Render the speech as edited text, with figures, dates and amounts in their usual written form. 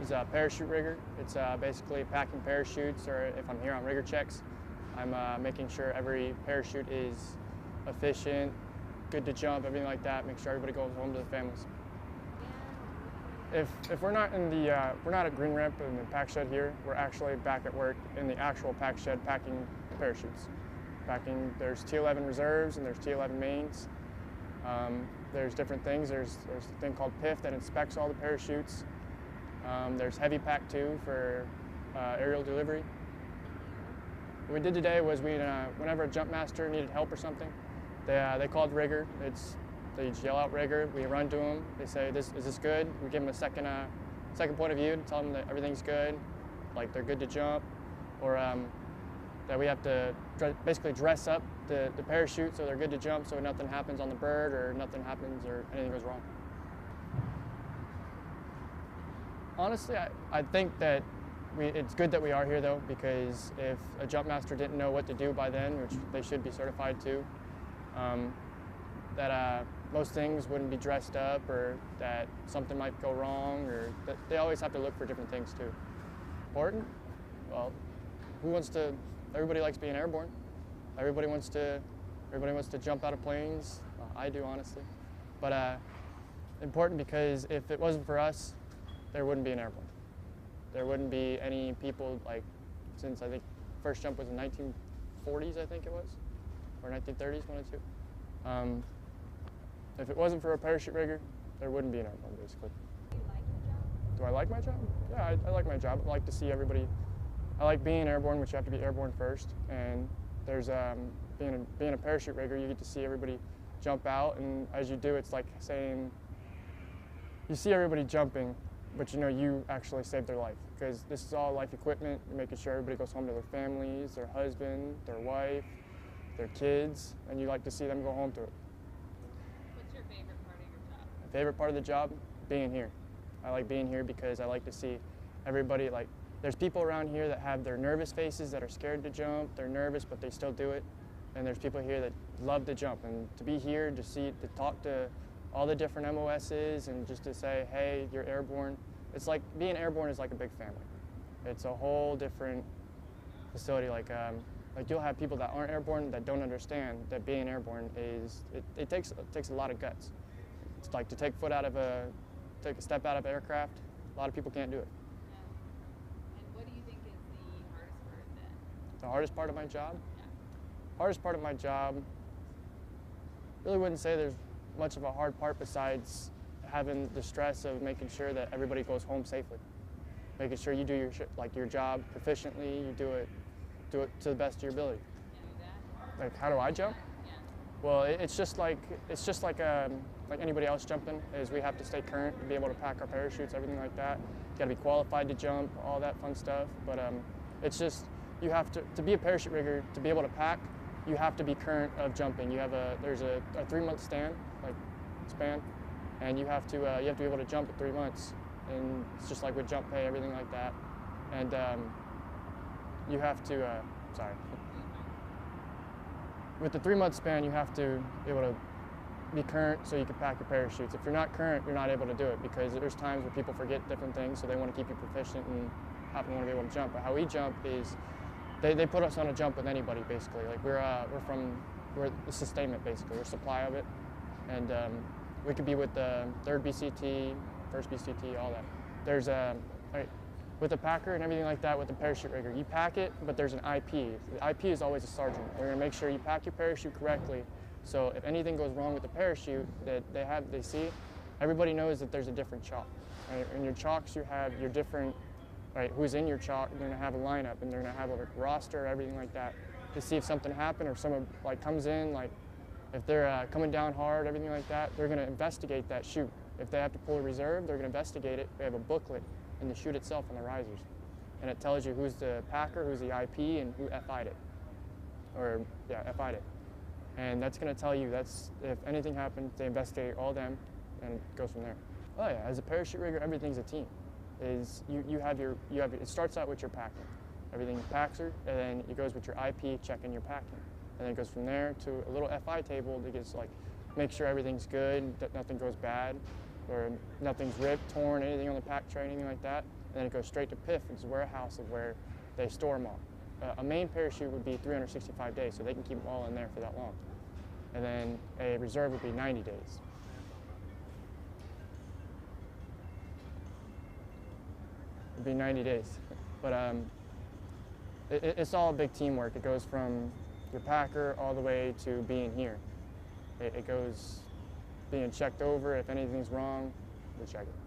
is a parachute rigger. It's basically packing parachutes, or if I'm here on rigger checks, I'm making sure every parachute is efficient, good to jump, everything like that. Make sure everybody goes home to their families. If we're not in the we're not at green ramp in the pack shed here, we're actually back at work in the actual pack shed packing parachutes. There's T11 reserves and there's T11 mains. There's different things. There's a thing called PIF that inspects all the parachutes. There's heavy pack 2 for aerial delivery. What we did today was whenever a jump master needed help or something, they called rigger. They yell out rigger. We run to them. They say, is this good? We give them a second point of view to tell them that everything's good, like they're good to jump, or that we have to basically dress up the parachute so they're good to jump, so nothing happens on the bird or nothing happens or anything goes wrong. Honestly, I think that it's good that we are here though, because if a jump master didn't know what to do by then, which they should be certified to, that most things wouldn't be dressed up, or that something might go wrong, or that they always have to look for different things too. Important? Well, everybody likes being airborne. Everybody wants to jump out of planes. Well, I do, honestly. But important because if it wasn't for us, there wouldn't be an airborne. There wouldn't be any people, like, since I think first jump was in 1940s, I think it was, or 1930s, one or two. If it wasn't for a parachute rigger, there wouldn't be an airborne, basically. Do you like your job? Do I like my job? Yeah, I like my job. I like to see everybody. I like being airborne, which you have to be airborne first. And there's being a parachute rigger, you get to see everybody jump out, and as you do, it's like saying you see everybody jumping, but you know you actually saved their life, because this is all life equipment. You're making sure everybody goes home to their families, their husband, their wife, their kids, and you like to see them go home to it. What's your favorite part of your job? My favorite part of the job? Being here. I like being here because I like to see everybody, like, there's people around here that have their nervous faces, that are scared to jump. They're nervous, but they still do it. And there's people here that love to jump. And to be here, to talk to all the different MOSs, and just to say, hey, you're airborne. It's like, being airborne is like a big family. It's a whole different facility. Like you'll have people that aren't airborne that don't understand that being airborne it takes a lot of guts. It's like to take a step out of aircraft. A lot of people can't do it. And what do you think is the hardest part then? The hardest part of my job? Yeah. Hardest part of my job, really wouldn't say there's much of a hard part besides having the stress of making sure that everybody goes home safely. Making sure you do your job proficiently, you do it to the best of your ability. Yeah. Like, how do I jump? Yeah. Well, it's just like anybody else jumping. Is we have to stay current to be able to pack our parachutes, everything like that. You got to be qualified to jump, all that fun stuff. But it's just, you have to be a parachute rigger, to be able to pack, you have to be current of jumping. There's a 3-month span, and you have to be able to jump at 3 months. And it's just like with jump pay, everything like that. And you have to, with the 3-month span, you have to be able to be current so you can pack your parachutes. If you're not current, you're not able to do it, because there's times where people forget different things, so they want to keep you proficient and want to be able to jump. But how we jump is, they put us on a jump with anybody, basically. Like we're the sustainment, basically. We're supply of it. And we could be with the 3rd BCT, 1st BCT, all that. There's with the packer and everything like that, with the parachute rigger, you pack it, but there's an IP. The IP is always a sergeant. They're gonna make sure you pack your parachute correctly, so if anything goes wrong with the parachute that they see, everybody knows that there's a different chalk. Right? In your chalks, you have your different, right, who's in your chalk, they're gonna have a lineup, and they're gonna have a roster, everything like that, to see if something happened, or if someone comes in, if they're coming down hard, everything like that, they're gonna investigate that chute. If they have to pull a reserve, they're gonna investigate it. They have a booklet in the chute itself on the risers. And it tells you who's the packer, who's the IP, and who FI'd it. FI'd it. And that's gonna tell you, if anything happens, they investigate all them, and it goes from there. Oh yeah, as a parachute rigger, everything's a team. It starts out with your packing. Everything packer, and then it goes with your IP, checking your packing. And then it goes from there to a little FI table that gets make sure everything's good, that nothing goes bad, or nothing's ripped, torn, anything on the pack tray, anything like that. and then it goes straight to PIF, which is a warehouse of where they store them all. A main parachute would be 365 days, so they can keep them all in there for that long. And then a reserve would be 90 days. It'd be 90 days. But it's all a big teamwork. It goes from your packer all the way to being here. It goes being checked over. If anything's wrong, we check it.